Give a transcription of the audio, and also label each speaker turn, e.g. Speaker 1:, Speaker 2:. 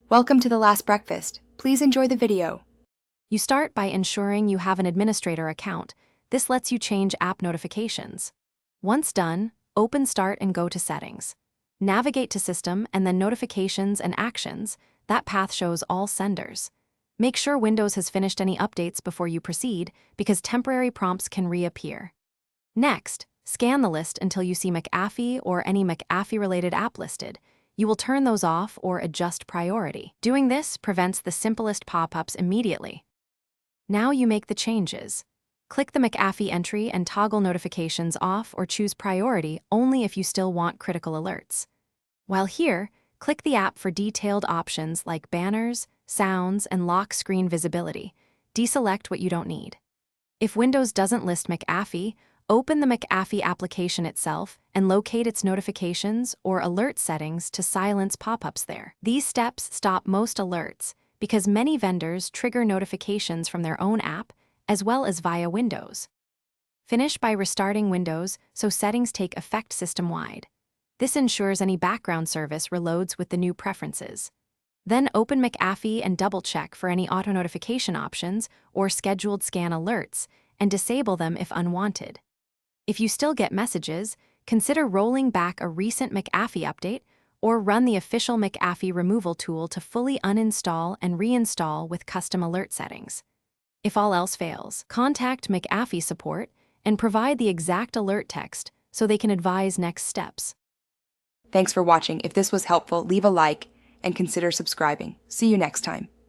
Speaker 1: Welcome to The Last Breakfast. Please enjoy the video.
Speaker 2: You start by ensuring you have an administrator account. This lets you change app notifications. Once done, open Start and go to Settings. Navigate to System and then Notifications and Actions. That path shows all senders. Make sure Windows has finished any updates before you proceed, because temporary prompts can reappear. Next, scan the list until you see Mcafee or any Mcafee-related app listed. You will turn those off or adjust priority. Doing this prevents the simplest pop-ups immediately. Now you make the changes. Click the Mcafee entry and toggle notifications off or choose priority only if you still want critical alerts. While here, click the app for detailed options like banners, sounds, and lock screen visibility. Deselect what you don't need. If Windows doesn't list Mcafee, open the Mcafee application itself and locate its notifications or alert settings to silence pop-ups there. These steps stop most alerts because many vendors trigger notifications from their own app as well as via Windows. Finish by restarting Windows so settings take effect system-wide. This ensures any background service reloads with the new preferences. Then open Mcafee and double-check for any auto-notification options or scheduled scan alerts and disable them if unwanted. If you still get messages, consider rolling back a recent Mcafee update or run the official Mcafee removal tool to fully uninstall and reinstall with custom alert settings. If all else fails, contact Mcafee support and provide the exact alert text so they can advise next steps.
Speaker 1: Thanks for watching. If this was helpful, leave a like and consider subscribing. See you next time.